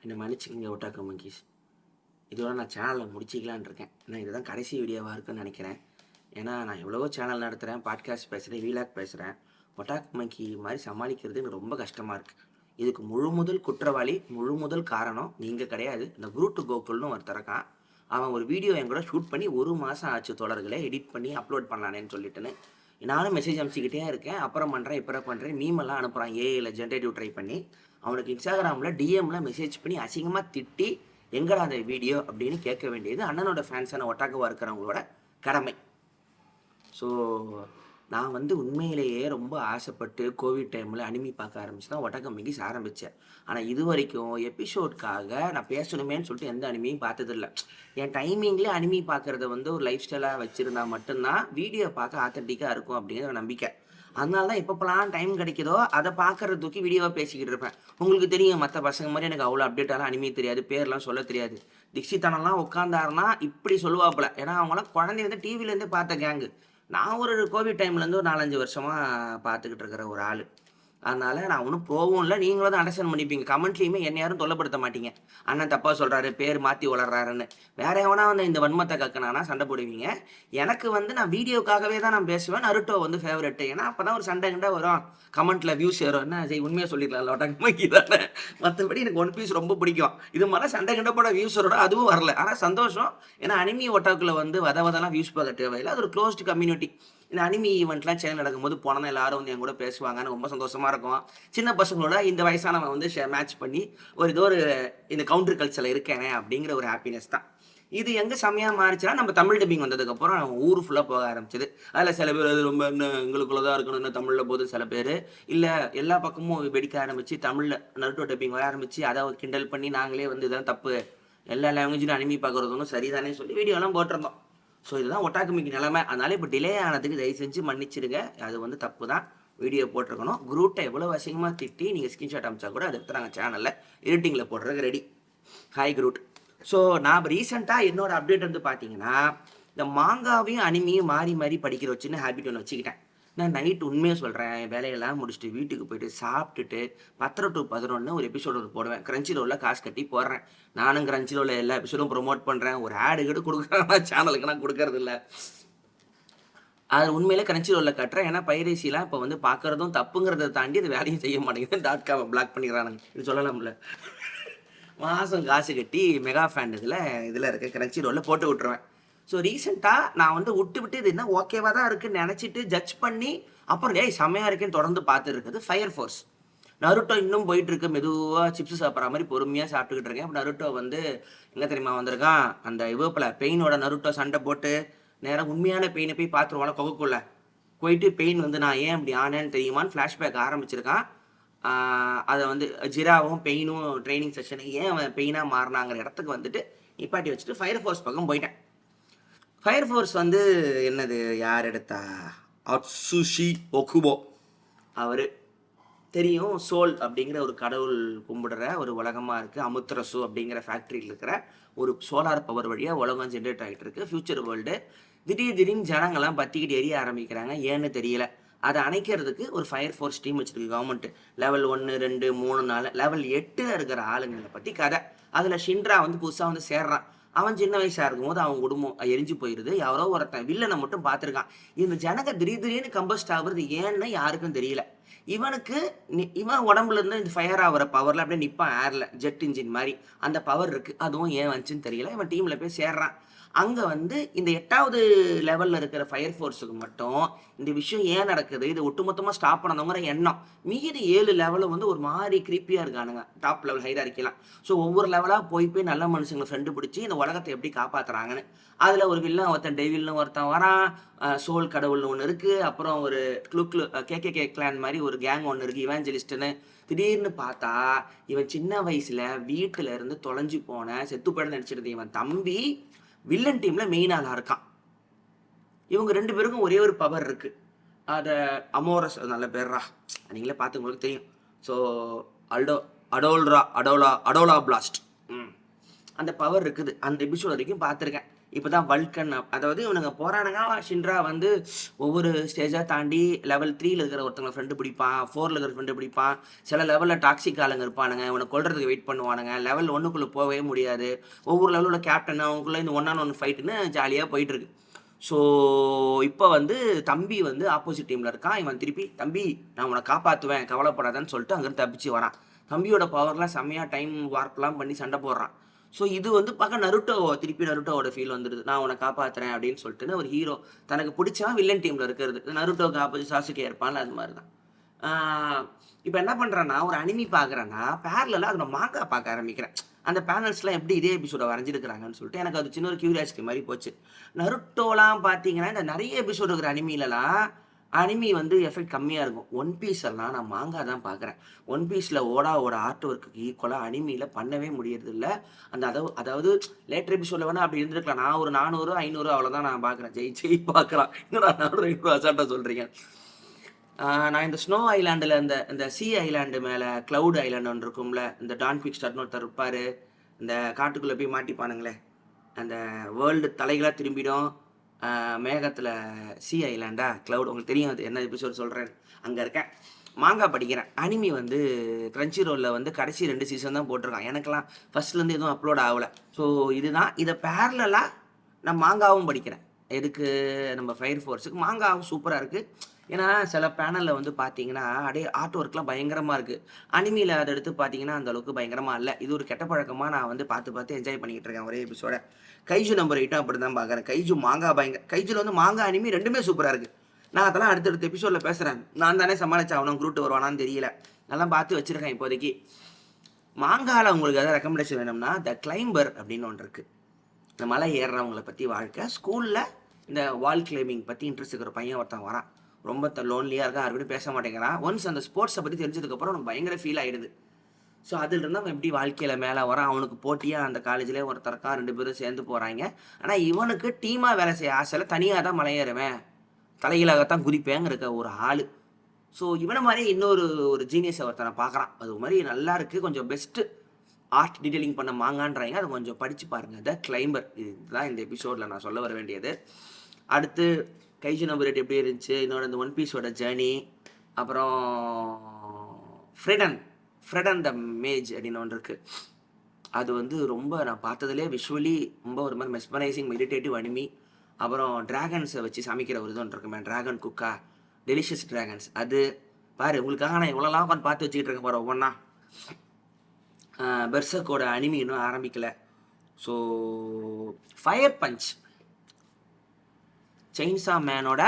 என்னை மன்னிச்சுக்கங்க ஒட்டாக்க மங்கீஸ். இதோட நான் சேனலை முடிச்சிக்கலான்னு இருக்கேன். ஏன்னா இதுதான் கடைசி வீடியோவாக இருக்குன்னு நினைக்கிறேன். ஏன்னா நான் எவ்வளவோ சேனல் நடத்துகிறேன், பாட்காஸ்ட் பேசுகிறேன், வீலாக் பேசுகிறேன். ஒட்டாக் மங்கி மாதிரி சமாளிக்கிறது எனக்கு ரொம்ப கஷ்டமாக இருக்குது. இதுக்கு முழு முதல் குற்றவாளி, முழு முதல் காரணம் நீங்கள் கிடையாது. இந்த குரூட்டு கோகுல்னு ஒருத்தர் இருக்கான். அவன் ஒரு வீடியோ என் கூட ஷூட் பண்ணி 1 மாதம் ஆச்சு தொடர்களை எடிட் பண்ணி அப்லோட் பண்ணலானேன்னு சொல்லிட்டுன்னு நானும் மெசேஜ் அனுப்பிச்சிக்கிட்டே இருக்கேன். அப்புறம் பண்ணுறேன், இப்போ பண்ணுறேன், மீமெல்லாம் அனுப்புகிறான் ஏஐயில் ஜென்ரேட்டிவ் ட்ரை பண்ணி. அவனுக்கு இன்ஸ்டாகிராமில் டிஎம்மில் மெசேஜ் பண்ணி அசிங்கமாக திட்டி எங்கடா அந்த வீடியோ அப்படின்னு கேட்க வேண்டியது அண்ணனோட ஃபேன்ஸான ஒட்டாக்கவாக இருக்கிறவங்களோட கடமை. ஸோ நான் உண்மையிலேயே ரொம்ப ஆசைப்பட்டு கோவிட் டைமில் அனிமி பார்க்க ஆரம்பிச்சு தான் ஒட்டகம் மிகிஸ் ஆரம்பித்தேன். ஆனால் இது வரைக்கும் எபிசோட்காக நான் பேசணுமேன்னு சொல்லிட்டு எந்த அனிமையும் பார்த்ததில்லை. என் டைமிங்லேயே அனிமி பார்க்குறத ஒரு லைஃப் ஸ்டைலாக வச்சுருந்தா மட்டும்தான் வீடியோ பார்க்க ஆத்தென்டிக்காக இருக்கும் அப்படிங்கிற நம்பிக்கை. அதனால தான் எப்பப்போலாம் டைம் கிடைக்குதோ அதை பார்க்குறது தூக்கி வீடியோவாக பேசிக்கிட்டு இருப்பேன். உங்களுக்கு தெரியும், மற்ற பசங்க மாதிரி எனக்கு அவ்வளோ அப்டேட்டாலாம் அனிமே தெரியாது, பேர்லாம் சொல்ல தெரியாது. திக்ஷித்தனம்லாம் உட்காந்தாருன்னா இப்படி சொல்லுவாப்புல. ஏன்னா அவங்களாம் குழந்தைலேருந்து டிவிலேருந்து பார்த்த கேங்கு. நான் ஒரு கோவிட் டைம்லேருந்து ஒரு 4-5 வருஷமாக பார்த்துக்கிட்டு இருக்கிற ஒரு ஆள். அதனால் நான் ஒன்றும் போகவும் இல்லை, நீங்களும் தான் அண்டர்ஸ்டாண்ட் பண்ணிப்பீங்க. கமெண்ட்லேயுமே என்ன யாரும் தொல்லப்படுத்த மாட்டீங்க. அண்ணன் தப்பாக சொல்கிறாரு, பேர் மாற்றி வளர்றாருன்னு. வேறு எவனா இந்த வன்மத்தை கக்கனானா சண்டை போடுவீங்க. எனக்கு நான் வீடியோக்காகவே தான் நான் பேசுவேன். Naruto favourite. ஏன்னா அப்போ தான் ஒரு சண்டை கிண்டை வரும், கமெண்ட்டில் வியூஸ் வரும். என்ன சரி உண்மையாக சொல்லிடலாம் ஒட்டகமாக்கி தானே. மற்றபடி எனக்கு ஒன் பீஸ் ரொம்ப பிடிக்கும். இது மாதிரி சண்டை கிண்டை போட வியூஸ் வரோட அதுவும் வரல. ஆனால் சந்தோஷம். ஏன்னா அனிமி ஒட்டாக்குள்ள வதவதெல்லாம் வியூஸ் பார்க்க தேவையில்லை. அது ஒரு க்ளோஸ்டு கம்யூனிட்டி. இந்த அனிமி ஈவெண்ட்லாம் சேனல் நடக்கும்போது போனால் எல்லாரும் என் கூட பேசுவாங்கன்னு ரொம்ப சந்தோஷமாக இருக்கும். சின்ன பசங்களோட இந்த வயசானவன் மேட்ச் பண்ணி ஒரு இந்த கவுண்டர் கல்ச்சரில் இருக்கேனே அப்படிங்கிற ஒரு ஹாப்பினஸ் தான். இது எங்கே செம்மையாக மாறிச்சுன்னா நம்ம தமிழ் டப்பிங் வந்ததுக்கப்புறம் ஊர் ஃபுல்லாக போக ஆரம்பிச்சிது. அதில் சில பேர் அது ரொம்ப இன்னும் எங்களுக்குள்ளே தான் இருக்கணும்னு தமிழில் போது, சில பேர் இல்லை எல்லா பக்கமும் வெடிக்க ஆரம்பித்து தமிழில் நருட்டோ டப்பிங் வர ஆரம்பித்து அதை கிண்டல் பண்ணி நாங்களே இதெல்லாம் தப்பு, எல்லா லாங்குவேஜிலும் அனிமி பார்க்குறதும் சரிதானே சொல்லி வீடியோலாம் போட்டிருந்தோம். ஸோ இதுதான் ஒட்டாக்குமிக்கு நிலைமை. அதனால இப்போ டிலே ஆனதுக்கு தயவு செஞ்சு மன்னிச்சிடுங்க. அது தப்பு தான். வீடியோ போட்டிருக்கணும். குரூட்டை எவ்வளோ அசிங்கமாக திட்டி நீங்கள் ஸ்க்ரீன்ஷாட் அமிச்சா கூட அதை எடுத்து நாங்கள் சேனலில் எடிட்டிங்கில் போடுறதுக்கு ரெடி. Hi crude. ஸோ நான் ரீசெண்டாக என்னோட அப்டேட் பார்த்தீங்கன்னா, இந்த மாங்காவையும் அனிமையும் மாறி மாறி படிக்கிற சின்ன ஹேபிட் ஒன்று வச்சுக்கிட்டேன். நான் நைட் உண்மையாக சொல்கிறேன், வேலையெல்லாம் முடிச்சுட்டு வீட்டுக்கு போயிட்டு சாப்பிட்டுட்டு 10 to 11 ஒரு எபிசோடு போடுவேன். கிரன்ச்சிரோவில் காசு கட்டி போடுறேன். நானும் கிரன்ச்சிரோவில் எல்லா எபிசோடும் ப்ரொமோட் பண்ணுறேன். ஒரு ஆடு கிட்ட கொடுக்குறேன், சேனலுக்கு நான் கொடுக்கறது இல்லை. அது உண்மையிலே கிரன்ச்சிரோவில் கட்டுறேன். ஏன்னா பைரேசிலாம் இப்போ பார்க்குறதும் தப்புங்கிறத தாண்டி அது வேலையும் செய்ய மாட்டேங்குது. .com பிளாக் பண்ணிடுறானுங்க. இது சொல்லலாம்ல. மாதம் காசு கட்டி மெகா ஃபேன் இதில் இருக்க கிரன்ச்சிரோவில் போட்டு விட்டுருவேன். ஸோ ரீசெண்டாக நான் விட்டு இது என்ன ஓகேவாக தான் இருக்குன்னு நினச்சிட்டு ஜட்ஜ் பண்ணி அப்புறம் செம்மையாக இருக்குன்னு தொடர்ந்து பார்த்துருக்குது ஃபயர் ஃபோர்ஸ். நருட்டோ இன்னும் போயிட்டுருக்கு. மெதுவாக சிப்ஸ் சாப்பிட்ற மாதிரி பொறுமையாக சாப்பிட்டுக்கிட்டு இருக்கேன். அப்போ நருட்டோ எங்கே தெரியுமா வந்திருக்கான், அந்த இவப்பில் பெயினோட நருட்டோ சண்டை போட்டு நேராக உண்மையான பெயினை போய் பார்த்துருவாங்க. கொகக்குள்ள போயிட்டு பெயின் நான் ஏன் அப்படி ஆனேன்னு தெரியுமான்னு ஃப்ளாஷ்பேக் ஆரம்பிச்சிருக்கான். அதை ஜிராவும் பெயினும் ட்ரைனிங் செஷனுக்கு ஏன் அவன் பெயினாக மாறினாங்கிற இடத்துக்கு நிப்பாட்டி வச்சுட்டு ஃபயர் ஃபோர்ஸ் பக்கம் போயிட்டேன். ஃபயர் ஃபோர்ஸ் என்னது, யார் எடுத்தா, அட்சுஷி ஒகுபோ. அவர் தெரியும், சோல் அப்படிங்கிற ஒரு கடவுள் கும்பிடுற ஒரு உலகமாக இருக்குது. அமுத்ரசு அப்படிங்கிற ஃபேக்ட்ரியில் இருக்கிற ஒரு சோலார் பவர் வழியாக உலகம் ஜென்ரேட் ஆகிட்டு இருக்கு. Future world. திடீர்னு ஜனங்கள்லாம் பற்றிக்கிட்டு எரிய ஆரம்பிக்கிறாங்க. ஏன்னு தெரியல. அதை அணைக்கிறதுக்கு ஒரு ஃபயர் ஃபோர்ஸ் டீம் வச்சுருக்கு கவர்மெண்ட்டு. லெவல் 1, 2, 3, 4 லெவல் 8 இருக்கிற ஆளுங்களை பற்றி கதை. அதில் ஷின்ரா புதுசாக சேர்றான். அவன் சின்ன வயசாக இருக்கும்போது அவன் குடும்பம் எரிஞ்சு போயிடுது. யாரோ ஒருத்தன் வில்லனை மட்டும் பார்த்துருக்கான். இந்த ஜனங்க திடீர்னு கம்பஸ்ட் ஆகுறது ஏன்னு யாருக்கும் தெரியல. இவன் உடம்புல இருந்து இந்த ஃபயர் ஆகிற பவரில் அப்படியே நிற்பான் ஏரில், ஜெட் இன்ஜின் மாதிரி. அந்த பவர் இருக்குது. அதுவும் ஏன் வந்துச்சுன்னு தெரியல. இவன் டீமில் போய் சேர்றான். அங்கே இந்த 8வது லெவலில் இருக்கிற ஃபயர் ஃபோர்ஸுக்கு மட்டும் இந்த விஷயம் ஏன் நடக்குது, இது ஒட்டுமொத்தமாக ஸ்டாப் பண்ணணுங்கிற எண்ணம். மீதி 7 லெவலும் ஒரு மாதிரி கிரீப்பியாக இருக்கானுங்க. Top level ஹைரார்க்கிலாம். ஸோ ஒவ்வொரு லெவலாக போய் நல்ல மனுஷங்களை ஃப்ரெண்டு பிடிச்சி இந்த உலகத்தை எப்படி காப்பாற்றுறாங்கன்னு. அதில் ஒரு வில்லன் ஒருத்தன், டெவில்னு ஒருத்தன் வரான். சோல் கடவுள்னு ஒன்று இருக்குது. அப்புறம் ஒரு கேகே கிளான் மாதிரி ஒரு கேங் ஒன்று இருக்குது, இவாஞ்சலிஸ்ட்டுன்னு. திடீர்னு பார்த்தா இவன் சின்ன வயசில் வீட்டில் இருந்து தொலைஞ்சு போன செத்து போயிட நினச்சிருந்த இவன் தம்பி வில்லன் டீமில் மெயின் ஆளாக இருக்கான். இவங்க 2 பேருக்கும் ஒரே ஒரு பவர் இருக்குது. அதை அமோரஸ், நல்ல பேர்ரா, நீங்களே பார்த்து உங்களுக்கு தெரியும். ஸோ அடோலா பிளாஸ்ட் அந்த பவர் இருக்குது. அந்த எபிசோட் வரைக்கும் பார்த்துருக்கேன். இப்போ தான் வல்கன் அதாவது இவனுங்க போகிறானுங்க. ஷின்ரா வந்து ஒவ்வொரு ஸ்டேஜாக தாண்டி லெவல் 3ல இருக்கிற ஒருத்தவங்க ஃப்ரெண்டு பிடிப்பான், 4ல இருக்கிற ஃப்ரெண்டு பிடிப்பான். சில லெவலில் டாக்ஸிக் ஆளுங்க இருப்பானுங்க, இவனை கொல்றதுக்கு வெயிட் பண்ணுவானுங்க. லெவல் 1க்குள்ளே போகவே முடியாது. ஒவ்வொரு லெவலோட கேப்டன் அவங்களுக்குள்ள இந்த 1-on-1 ஃபைட்டுன்னு ஜாலியாக போயிட்டுருக்கு. ஸோ இப்போ வந்து தம்பி வந்து ஆப்போசிட் டீமில் இருக்கான். இவன் திருப்பி தம்பி நான் உன்னை காப்பாற்றுவேன் கவலைப்படாதான்னு சொல்லிட்டு அங்கேருந்து தப்பிச்சு வரான். தம்பியோட பவர்லாம் செம்மையாக டைம் வார்ப்லாம் பண்ணி சண்டை போடுறான். ஸோ இது வந்து பார்க்க திருப்பி நருட்டோவோட ஃபீல் வந்துடுது. நான் உன்னை காப்பாற்றுறேன் அப்படின்னு சொல்லிட்டுன்னு ஒரு ஹீரோ தனக்கு பிடிச்சவன் வில்லன் டீமில் இருக்கிறது. நருட்டோவுக்கு ஆப்போசிட் சாசுகே இருப்பான்ல, அது மாதிரி தான். இப்போ என்ன பண்ணுறேன்னா, ஒரு அனிமி பார்க்குறேன்னா பேரலாக அதோட மாங்கா பார்க்க ஆரம்பிக்கிறேன். அந்த பேனல்ஸ்லாம் எப்படி இதே எபிசோட வரைஞ்சிருக்கிறாங்கன்னு சொல்லிட்டு எனக்கு அது சின்ன ஒரு கியூரியாசிட்டி மாதிரி போச்சு. நருட்டோலாம் பார்த்தீங்கன்னா இந்த நிறைய எபிசோடு இருக்கிற அனிமி வந்து எஃபெக்ட் கம்மியாக இருக்கும். ஒன் பீஸ் எல்லாம் நான் மாங்கா தான் பார்க்குறேன். ஒன் பீஸில் ஓடாவோட ஆர்ட் ஒர்க்குக்கு ஈக்குவலாக அனிமியில் பண்ணவே முடியறதில்ல. அதாவது லேட்டர் எபிசோடில் வேணால் அப்படி இருந்திருக்கலாம். நான் ஒரு 400 500 அவ்வளோதான் நான் பார்க்குறேன். ஜெய் பார்க்கலாம். இன்னும் 400 500 அசால்ட்டாக சொல்கிறீங்க. நான் இந்த ஸ்னோ ஐலாண்டில் இந்த சி ஐலாண்டு மேலே க்ளவுட் ஐலாண்டு ஒன்று இருக்கும்ல, இந்த டான் குவிக்ஸ்டார்ட்னு ஒருத்தர் இருப்பார். இந்த காட்டுக்குள்ளே போய் மாட்டிப்பானுங்களே, அந்த வேர்ல்டு தலைகளாக திரும்பிடும். மேகத்தில் சி ஐலாண்டா க்ளவுட், உங்களுக்கு தெரியும் அது என்ன எபிசோட் சொல்கிறேன். அங்கே இருக்கேன், மாங்கா படிக்கிறேன். அனிமி வந்து கிரன்ச்சி ரோலில் வந்து கடைசி 2 சீசன் தான் போட்டிருக்கான். எனக்கெல்லாம் ஃபஸ்ட்லேருந்து எதுவும் அப்லோட் ஆகலை. ஸோ இதுதான், இதை பேரலாக நான் மாங்காவும் படிக்கிறேன். எதுக்கு, நம்ம ஃபயர் ஃபோர்ஸுக்கு. மாங்காவும் சூப்பராக இருக்குது. ஏன்னா சில பேனலில் வந்து பார்த்தீங்கன்னா அப்படியே ஆர்ட் ஒர்க்லாம் பயங்கரமாக இருக்குது. அனிமியில் அதை எடுத்து பார்த்தீங்கன்னா அந்த அளவுக்கு பயங்கரமாக இல்லை. இது ஒரு கெட்ட பழக்கமாக நான் வந்து பார்த்து என்ஜாய் பண்ணிக்கிட்டு இருக்கேன் ஒரே எபிசோட. கைஜு நம்பர் 8 அப்படி தான் பார்க்குறேன். கைஜு மாங்கா கைஜுல வந்து மாங்கா அனிமி ரெண்டுமே சூப்பராக இருக்குது. நான் அதெல்லாம் அடுத்தடுத்த எபிசோடில் பேசுகிறேன். நான் தானே சமாளிச்சா அவனும் குரூட்டு வருவானான்னு தெரியல. நல்லா பார்த்து வச்சுருக்கேன் இப்போதைக்கு. மாங்காவில் உங்களுக்கு எதாவது ரெக்கமெண்டேஷன் வேணும்னா த கிளைம்பர் அப்படின்னு ஒன்று இருக்குது. இந்த மலை ஏறுறவங்களை பற்றி வாழ்க்கை. ஸ்கூலில் இந்த வால் கிளைம்பிங் பற்றி இன்ட்ரெஸ்ட் இருக்கிற பையன் ஒருத்தன் வரான். ரொம்ப லோன்லியாக இருக்கான், யாருக்கிட்டும் பேச மாட்டேங்கிறான். ஒன்ஸ் அந்த ஸ்போர்ட்ஸை பற்றி தெரிஞ்சதுக்கப்புறம் அவனுக்கு பயங்கர ஃபீல் ஆகிடுது. ஸோ அதிலிருந்து அவன் எப்படி வாழ்க்கையில் மேலே வரான். அவனுக்கு போட்டியாக அந்த காலேஜ்லேயே ஒருத்தர் இருக்கான், 2 பேரும் சேர்ந்து போகிறாங்க. ஆனால் இவனுக்கு டீமாக வேலை செய்ய ஆசையில் தனியாக தான் மலையேறுவேன், தலைகீழாகத்தான் குதிப்பேங்கிற ஒரு ஆள். ஸோ இவனை மாதிரி ஒரு ஜீனியஸை ஒருத்தனை பார்க்குறான். அது மாதிரி நல்லா இருக்குது. கொஞ்சம் பெஸ்ட்டு ஆர்ட் டீட்டெயிலிங் பண்ண மாங்கான்றாங்க. அதை கொஞ்சம் படித்து பாருங்கள். த கிளைம்பர், இதுதான் இந்த எபிசோடில் நான் சொல்ல வர வேண்டியது. அடுத்து கைஜு நம்பர் 8 எப்படி இருந்துச்சு, இன்னொரு இந்த ஒன் பீஸோட ஜேர்னி, அப்புறம் ஃப்ரெடன் த மேஜ் அப்படின்னு ஒன்று இருக்குது. அது வந்து ரொம்ப நான் பார்த்ததுலேயே விஷுவலி ரொம்ப ஒரு மாதிரி மெஸ்மரைசிங் மெடிடேட்டிவ் அனிமி. அப்புறம் ட்ராகன்ஸை வச்சு சமைக்கிற ஒரு இது ஒன்று இருக்குமே, ட்ராகன் குக்கா, டெலிஷியஸ் ட்ராகன்ஸ். அது பாரு, உங்களுக்காக நான் இவ்வளோலாம் உட்காந்து பார்த்து வச்சுக்கிட்டு இருக்கேன் பாரு ஒவ்வொன்றா. பெர்சர்க்கோட அனிமி இன்னும் ஆரம்பிக்கலை. ஸோ ஃபயர் பஞ்ச், செயின்சா மேனோட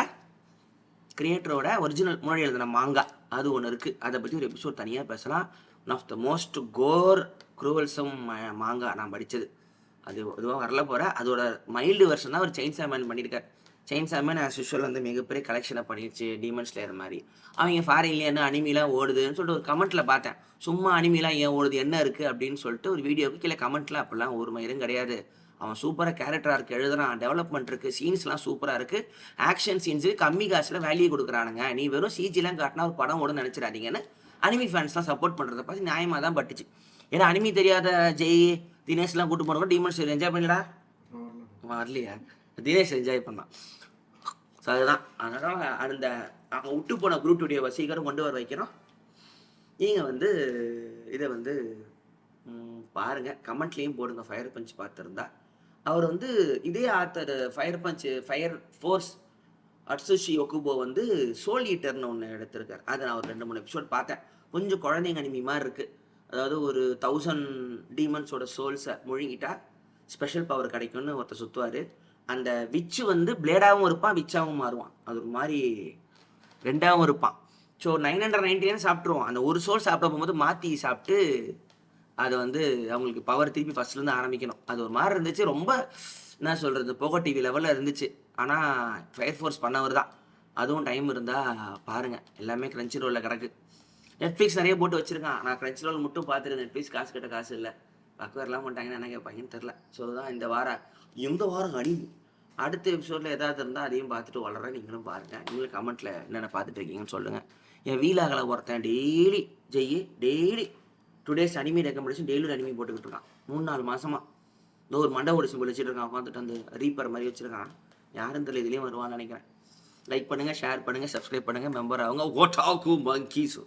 கிரியேட்டரோட ஒரிஜினல் முன்னாடி எழுதின மாங்கா, அது ஒன்று இருக்குது. அதை பற்றி ஒரு எபிசோட் தனியாக பேசலாம். One of the most gore gruesome manga நான் படித்தது. அது இதுவாக வரல போகிறேன். அதோட மைல்டு வெர்ஷன் தான் ஒரு செயின்சா மேன் பண்ணியிருக்கார். செயின்சா மேன் ஆஸ் யூஷுவல் வந்து மிகப்பெரிய கலெக்ஷனை பண்ணிடுச்சு, டீமன் ஸ்லேயர் மாதிரி. அவங்க ஃபாரின்லேயே என்ன அனிமிலாம் ஓடுதுன்னு சொல்லிட்டு ஒரு கமெண்ட்டில் பார்த்தேன். சும்மா அனிமிலாம் ஏன் ஓடுது, என்ன இருக்குது அப்படின்னு சொல்லிட்டு ஒரு வீடியோவுக்கு கீழே கமெண்ட்டில் அப்படிலாம் ஒரு மயிரும் கிடையாது. அவன் சூப்பராக கேரக்டராக இருக்குது, எழுதுறான், டெவலப்மெண்ட் இருக்குது, சீன்ஸ்லாம் சூப்பராக இருக்குது, ஆக்ஷன் சீன்ஸுக்கு கம்மி காசில் வேல்யூ கொடுக்குறானுங்க. நீ வெறும் சிஜிலாம் காட்டினா ஒரு படம் ஓடுன்னு நினச்சிடாதீங்கன்னு அனிமி ஃபேன்ஸ்லாம் சப்போர்ட் பண்ணுறத பார்த்து நியாயமாக தான் பட்டுச்சு. ஏன்னா அனிமி தெரியாத ஜெய் தினேஷ்லாம் கூட்டு போனோம், டீமன்ஸ் என்ஜாய் பண்ணிடா வரலையா, தினேஷ் என்ஜாய் பண்ணான். ஸோ அதுதான், அதனால் அந்த அவங்க விட்டு போன குரூப் வீடியோவை சீக்கிரம் கொண்டு வர வைக்கிறோம். நீங்கள் வந்து இதை வந்து பாருங்கள், கமெண்ட்லேயும் போடுங்க. ஃபயர் பஞ்ச் பார்த்துருந்தா அவர் வந்து இதே ஆத்தர் ஃபயர் ஃபோர்ஸ் அட்சுஷி ஒக்குபோ வந்து சோல் ஈட்டர்னு ஒன்று எடுத்திருக்கார். அதை நான் ஒரு 2-3 எபிசோட் பார்த்தேன். கொஞ்சம் குழந்தைங்க அனிமி மாதிரி இருக்குது. அதாவது ஒரு 1000 டீமன்ஸோட சோல்ஸை முழுங்கிட்டா ஸ்பெஷல் பவர் கிடைக்கும்னு ஒருத்தர் சுற்றுவார். அந்த விச்சு வந்து பிளேடாகவும் இருப்பான், விச்சாகவும் மாறுவான். அது ஒரு மாதிரி 2ஆகவும் இருப்பான். ஸோ 999 சாப்பிட்ருவோம். அந்த ஒரு சோல் சாப்பிட போகும்போது மாற்றி சாப்பிட்டு அதை வந்து அவங்களுக்கு பவர் திருப்பி ஃபஸ்ட்லேருந்து ஆரம்பிக்கணும். அது ஒரு மாதிரி இருந்துச்சு. ரொம்ப என்ன சொல்கிறது, போகோ டிவி லெவலில் இருந்துச்சு. ஆனால் ஃபயர் ஃபோர்ஸ் பண்ணவர் தான். அதுவும் டைம் இருந்தால் பாருங்கள். எல்லாமே கிரன்ச்சி ரோலில் கிடக்கு. நெட்ஃப்ளிக்ஸ் நிறைய போட்டு வச்சுருக்கான். நான் கிரன்ச்சி ரோல் மட்டும் பார்த்துருக்கேன். நெட்ஃப்ளிக்ஸ் காசு கிட்ட காசு இல்லை. பக்கம் வரலாம் மாட்டாங்கன்னு என்ன கேட்பாங்கன்னு தெரில. ஸோ தான் இந்த வாரம் அனிமி. அடுத்த எபிசோடில் ஏதாவது இருந்தால் அதையும் பார்த்துட்டு வளர்றேன். நீங்களும் பாருங்கள். நீங்களும் கமெண்ட்டில் என்னென்ன பார்த்துட்டு இருக்கீங்கன்னு சொல்லுங்கள். என் வீலாகலை ஒருத்தன் daily today's anime recommendation daily anime போட்டுக்கிட்டு இருக்கான் 3-4 மாதமாக. இந்த ஒரு மண்டை ஓடு சிம்பிள் வச்சுட்டு இருக்கான் உட்காந்துட்டு அந்த ரீப்பர் மாதிரி வச்சுருக்கான். யாரும் தெரியல, இதுலேயும் வருவான்னு நினைக்கிறேன். லைக் பண்ணுங்கள், ஷேர் பண்ணுங்கள், சப்ஸ்கிரைப் பண்ணுங்கள், மெம்பர் ஆகுங்க. ஓட்டாக்கு மங்கீஸ்.